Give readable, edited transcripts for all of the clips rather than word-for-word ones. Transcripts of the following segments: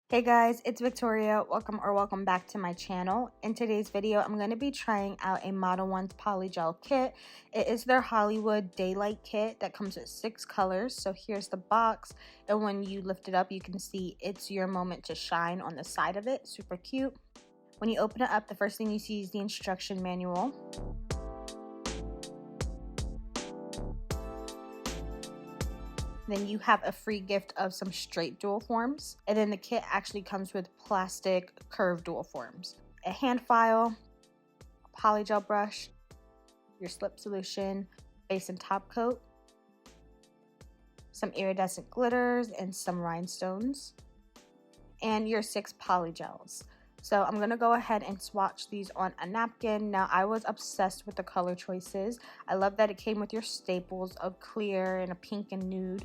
Hey guys, it's Victoria. Welcome back to my channel. In today's video, I'm going to be trying out a ModelOnes Polygel kit. It is their Hollywood Daylight kit that comes with 6 colors. So here's the box, and when you lift it up, you can see It's Your Moment to Shine on the side of it. Super cute. When you open it up, the first thing you see is the instruction manual. Then you have a free gift of some straight dual forms. And then the kit actually comes with plastic curved dual forms, a hand file, a polygel brush, your slip solution, base and top coat, some iridescent glitters and some rhinestones, and your 6 polygels. So I'm going to go ahead and swatch these on a napkin. Now, I was obsessed with the color choices. I love that it came with your staples of clear and a pink and nude.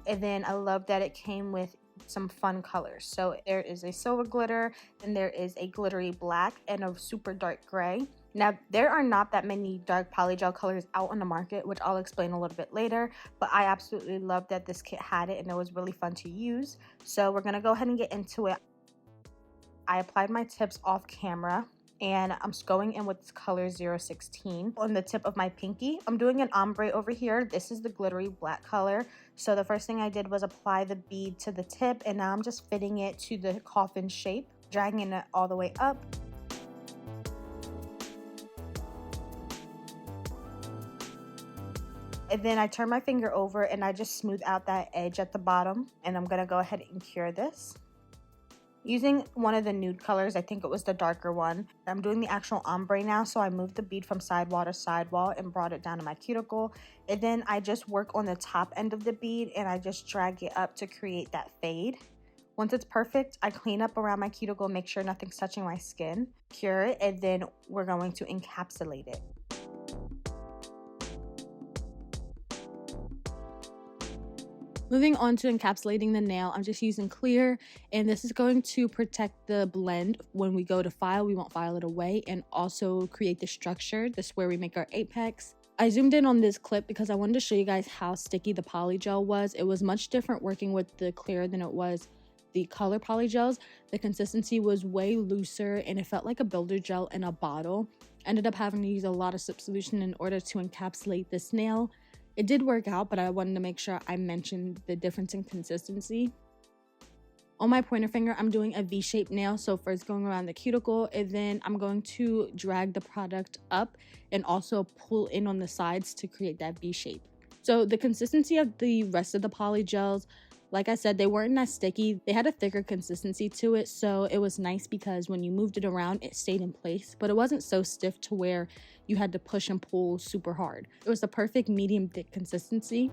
And then I love that it came with some fun colors. So there is a silver glitter, and there is a glittery black and a super dark gray. Now, there are not that many dark polygel colors out on the market, which I'll explain a little bit later, but I absolutely love that this kit had it, and it was really fun to use. So we're gonna go ahead and get into it. I applied my tips off camera, and I'm just going in with this color 016 on the tip of my pinky. I'm doing an ombre over here. This is the glittery black color. So the first thing I did was apply the bead to the tip, and now I'm just fitting it to the coffin shape, dragging it all the way up. And then I turn my finger over and I just smooth out that edge at the bottom, and I'm gonna go ahead and cure this. Using one of the nude colors, I think it was the darker one. I'm doing the actual ombre now, so I moved the bead from sidewall to sidewall and brought it down to my cuticle. And then I just work on the top end of the bead and I just drag it up to create that fade. Once it's perfect, I clean up around my cuticle, make sure nothing's touching my skin, cure it, and then we're going to encapsulate it. Moving on to encapsulating the nail, I'm just using clear, and this is going to protect the blend. When we go to file, we won't file it away, and also create the structure. This is where we make our apex. I zoomed in on this clip because I wanted to show you guys how sticky the polygel was. It was much different working with the clear than it was the color polygels. The consistency was way looser, and it felt like a builder gel in a bottle. Ended up having to use a lot of slip solution in order to encapsulate this nail. It did work out, but I wanted to make sure I mentioned the difference in consistency. On my pointer finger, I'm doing a V-shaped nail. So first going around the cuticle, and then I'm going to drag the product up and also pull in on the sides to create that V shape. So the consistency of the rest of the polygels, like I said, they weren't as sticky. They had a thicker consistency to it, so it was nice because when you moved it around, it stayed in place, but it wasn't so stiff to where you had to push and pull super hard. It was the perfect medium thick consistency.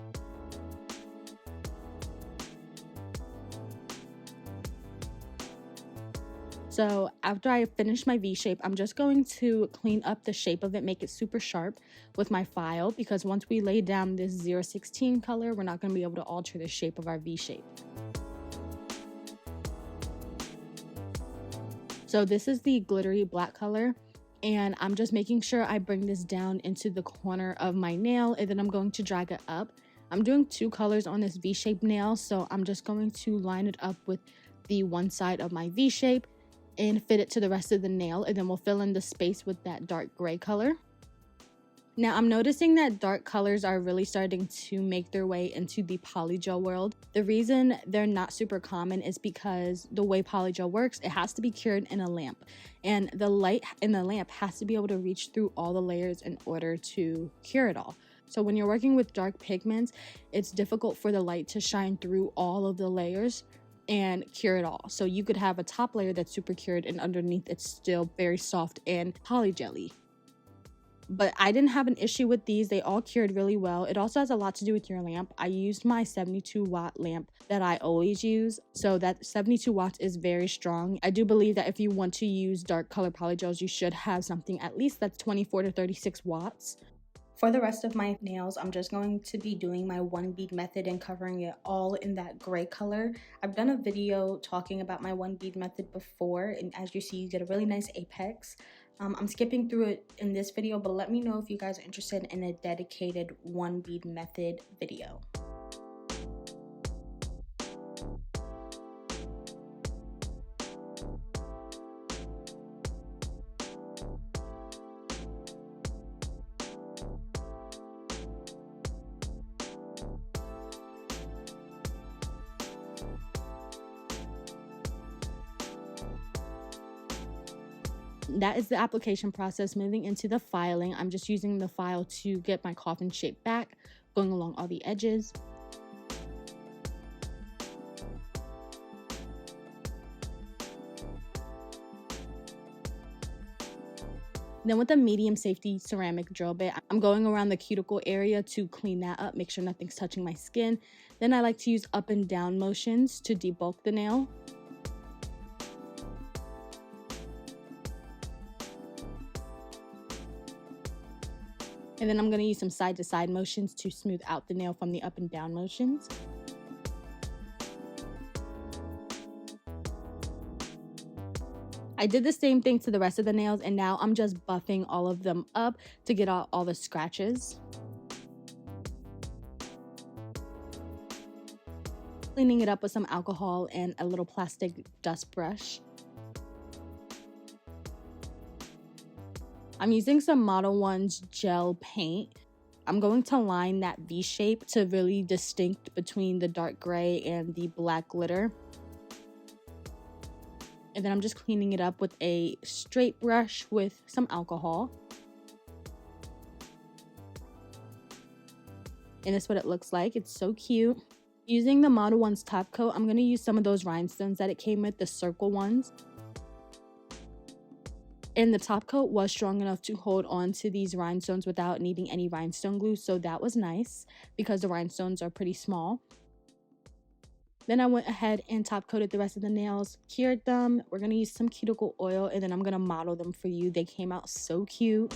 So after I finish my V shape, I'm just going to clean up the shape of it, make it super sharp with my file, because once we lay down this 016 color, we're not going to be able to alter the shape of our V shape. So this is the glittery black color, and I'm just making sure I bring this down into the corner of my nail, and then I'm going to drag it up. I'm doing 2 colors on this V-shaped nail, so I'm just going to line it up with the one side of my V shape and fit it to the rest of the nail, and then we'll fill in the space with that dark gray color. Now I'm noticing that dark colors are really starting to make their way into the polygel world. The reason they're not super common is because the way polygel works, it has to be cured in a lamp, and the light in the lamp has to be able to reach through all the layers in order to cure it all. So when you're working with dark pigments, it's difficult for the light to shine through all of the layers and cure it all. So you could have a top layer that's super cured and underneath it's still very soft and polygelly. But I didn't have an issue with these. They all cured really well. It also has a lot to do with your lamp. I used my 72 watt lamp that I always use. So that 72 watts is very strong. I do believe that if you want to use dark color polygels, you should have something at least that's 24 to 36 watts. For the rest of my nails, I'm just going to be doing my 1 bead method and covering it all in that gray color. I've done a video talking about my 1 bead method before, and as you see, you get a really nice apex. I'm skipping through it in this video, but let me know if you guys are interested in a dedicated 1 bead method video. That is the application process. Moving into the filing, I'm just using the file to get my coffin shape back, going along all the edges. Then with a medium safety ceramic drill bit, I'm going around the cuticle area to clean that up, make sure nothing's touching my skin. Then I like to use up and down motions to debulk the nail. And then I'm going to use some side to side motions to smooth out the nail from the up and down motions. I did the same thing to the rest of the nails, and now I'm just buffing all of them up to get out all the scratches. Cleaning it up with some alcohol and a little plastic dust brush. I'm using some ModelOnes gel paint. I'm going to line that V shape to really distinct between the dark gray and the black glitter. And then I'm just cleaning it up with a straight brush with some alcohol. And that's what it looks like. It's so cute. Using the ModelOnes top coat, I'm going to use some of those rhinestones that it came with, the circle ones. And the top coat was strong enough to hold on to these rhinestones without needing any rhinestone glue. So that was nice because the rhinestones are pretty small. Then I went ahead and top coated the rest of the nails, cured them. We're going to use some cuticle oil, and then I'm going to model them for you. They came out so cute.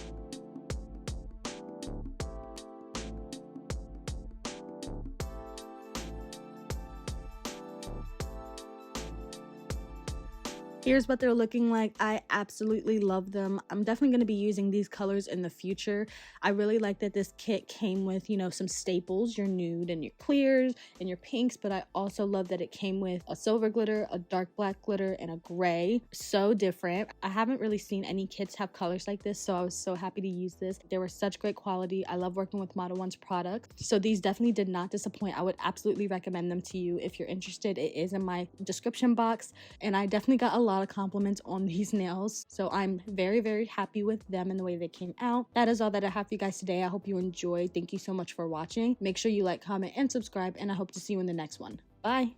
Here's what they're looking like. I absolutely love them. I'm definitely going to be using these colors in the future. I really like that this kit came with, you know, some staples, your nude and your clears and your pinks, but I also love that it came with a silver glitter, a dark black glitter, and a gray. So different. I haven't really seen any kits have colors like this, so I was so happy to use this. They were such great quality. I love working with ModelOnes products, so these definitely did not disappoint. I would absolutely recommend them to you if you're interested. It is in my description box, and I definitely got a lot of compliments on these nails, so I'm very, very happy with them and the way they came out. That is all that I have for you guys today. I hope you enjoyed. Thank you so much for watching. Make sure you like, comment, and subscribe, and I hope to see you in the next one. Bye.